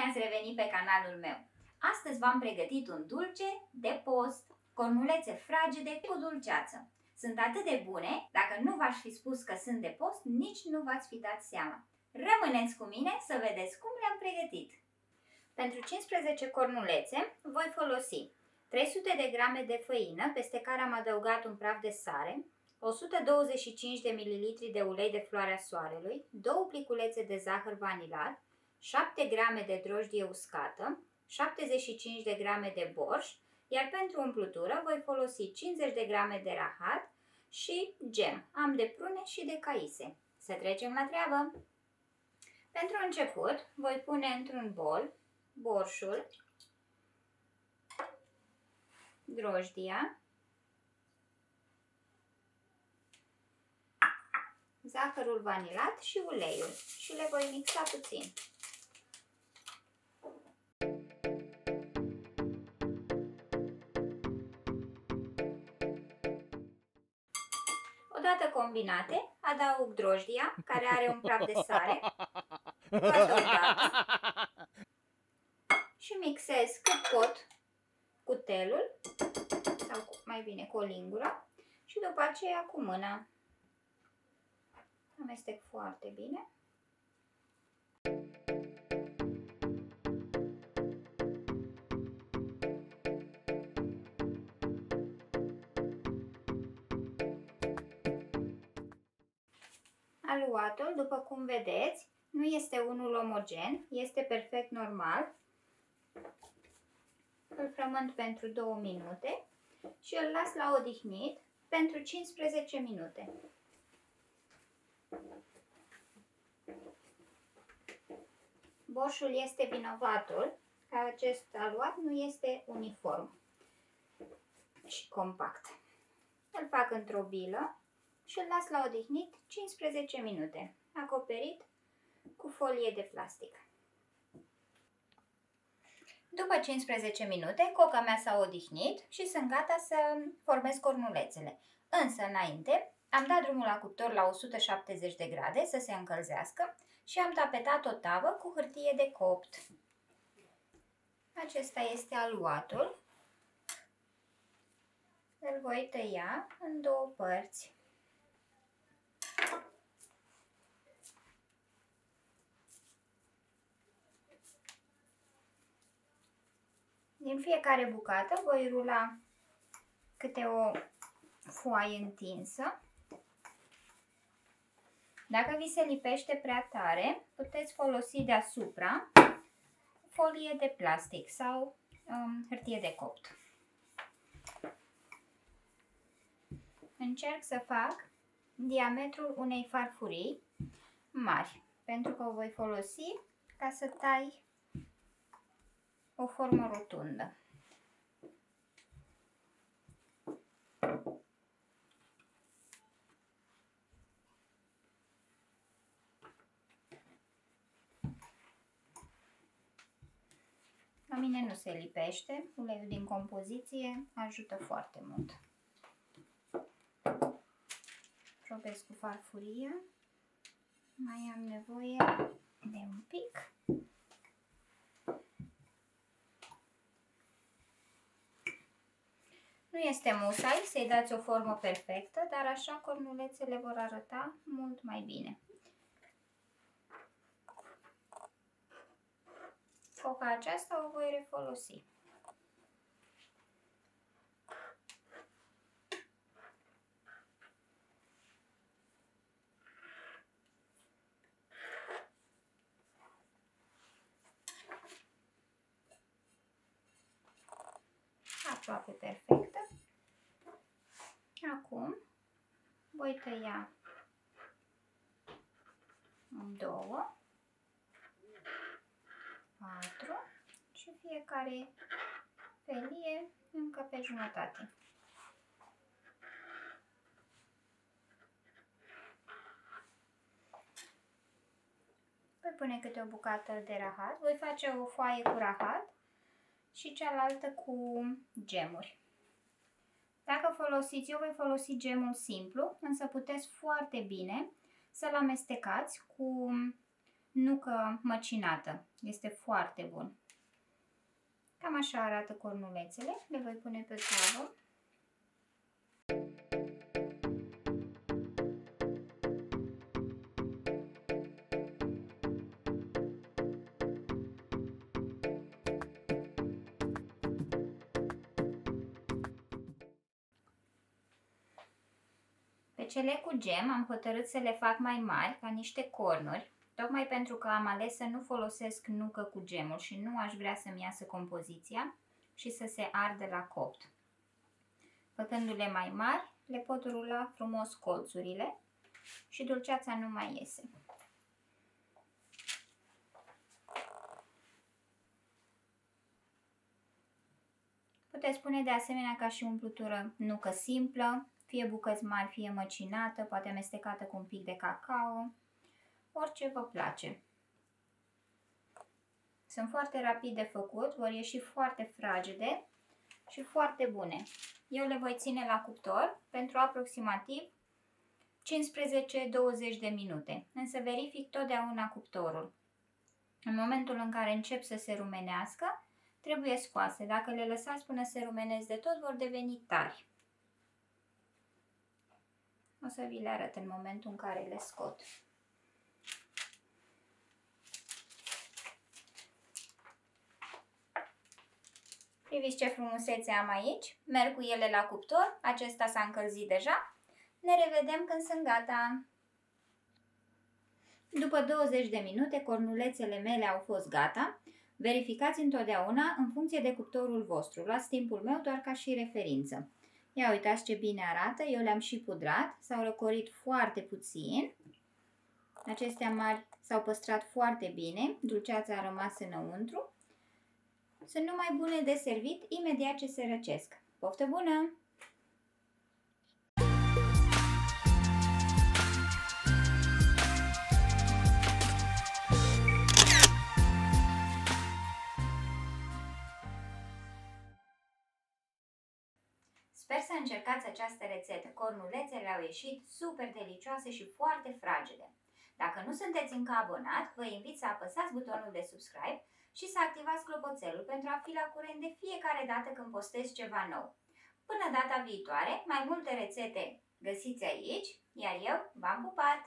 ați revenit pe canalul meu! Astăzi v-am pregătit un dulce de post, cornulețe fragede cu dulceață. Sunt atât de bune, dacă nu v-aș fi spus că sunt de post, nici nu v-ați fi dat seama. Rămâneți cu mine să vedeți cum le-am pregătit. Pentru 15 cornulețe voi folosi 300 de grame de făină, peste care am adăugat un praf de sare, 125 de ml de ulei de floarea soarelui, 2 pliculețe de zahăr vanilat, 7 grame de drojdie uscată, 75 de grame de borș, iar pentru umplutură voi folosi 50 de grame de rahat și gem. Am de prune și de caise. Să trecem la treabă! Pentru început voi pune într-un bol borșul, drojdia, zahărul vanilat și uleiul și le voi mixa puțin. Odată combinate, adaug drojdia, care are un praf de sare, și mixez cât pot cu telul, sau mai bine cu o lingură, și după aceea cu mâna. Amestec foarte bine. Aluatul, după cum vedeți, nu este unul omogen, este perfect normal. Îl frământ pentru 2 minute și îl las la odihnit pentru 15 minute. Borșul este vinovatul că acest aluat nu este uniform și compact. Îl fac într-o bilă și îl las la odihnit 15 minute, acoperit cu folie de plastic. După 15 minute, coca mea s-a odihnit și sunt gata să formez cornulețele. Însă, înainte, am dat drumul la cuptor la 170 de grade să se încălzească și am tapetat o tavă cu hârtie de copt. Acesta este aluatul. Îl voi tăia în 2 părți. Din fiecare bucată voi rula câte o foaie întinsă. Dacă vi se lipește prea tare, puteți folosi deasupra folie de plastic sau hârtie de copt. Încerc să fac diametrul unei farfurii mari, pentru că o voi folosi ca să tai o formă rotundă. La mine nu se lipește, uleiul din compoziție ajută foarte mult. Probez cu farfuria, mai am nevoie de un pic. Nu este musai să-i dați o formă perfectă, dar așa cornulețele vor arăta mult mai bine. Coca aceasta o voi refolosi. Aproape perfectă. Acum voi tăia în 2, 4 și fiecare felie încă pe jumătate. Voi pune câte o bucată de rahat. Voi face o foaie cu rahat și cealaltă cu gemuri. Dacă folosiți, eu voi folosi gemul simplu, însă puteți foarte bine să-l amestecați cu nucă măcinată. Este foarte bun. Cam așa arată cornulețele. Le voi pune pe tavă. Pe cele cu gem am hotărât să le fac mai mari, ca niște cornuri, tocmai pentru că am ales să nu folosesc nucă cu gemul și nu aș vrea să-mi iasă compoziția și să se ardă la copt. Făcându-le mai mari, le pot rula frumos colțurile și dulceața nu mai iese. Puteți pune de asemenea ca și umplutură nucă simplă, fie bucăți mari, fie măcinată, poate amestecată cu un pic de cacao, orice vă place. Sunt foarte rapid de făcut, vor ieși foarte fragede și foarte bune. Eu le voi ține la cuptor pentru aproximativ 15-20 de minute, însă verific totdeauna cuptorul. În momentul în care încep să se rumenească, trebuie scoase. Dacă le lăsați până se rumenesc de tot, vor deveni tari. O să vi le arăt în momentul în care le scot. Priviți ce frumusețe am aici. Merg cu ele la cuptor. Acesta s-a încălzit deja. Ne revedem când sunt gata. După 20 de minute, cornulețele mele au fost gata. Verificați întotdeauna în funcție de cuptorul vostru. Luați timpul meu doar ca și referință. Ia uitați ce bine arată. Eu le-am și pudrat. S-au răcorit foarte puțin. Acestea mari s-au păstrat foarte bine. Dulceața a rămas înăuntru. Sunt numai bune de servit imediat ce se răcesc. Poftă bună! Sper să încercați această rețetă. Cornulețele au ieșit super delicioase și foarte fragede. Dacă nu sunteți încă abonat, vă invit să apăsați butonul de subscribe și să activați clopoțelul pentru a fi la curent de fiecare dată când postez ceva nou. Până data viitoare, mai multe rețete găsiți aici, iar eu v-am pupat!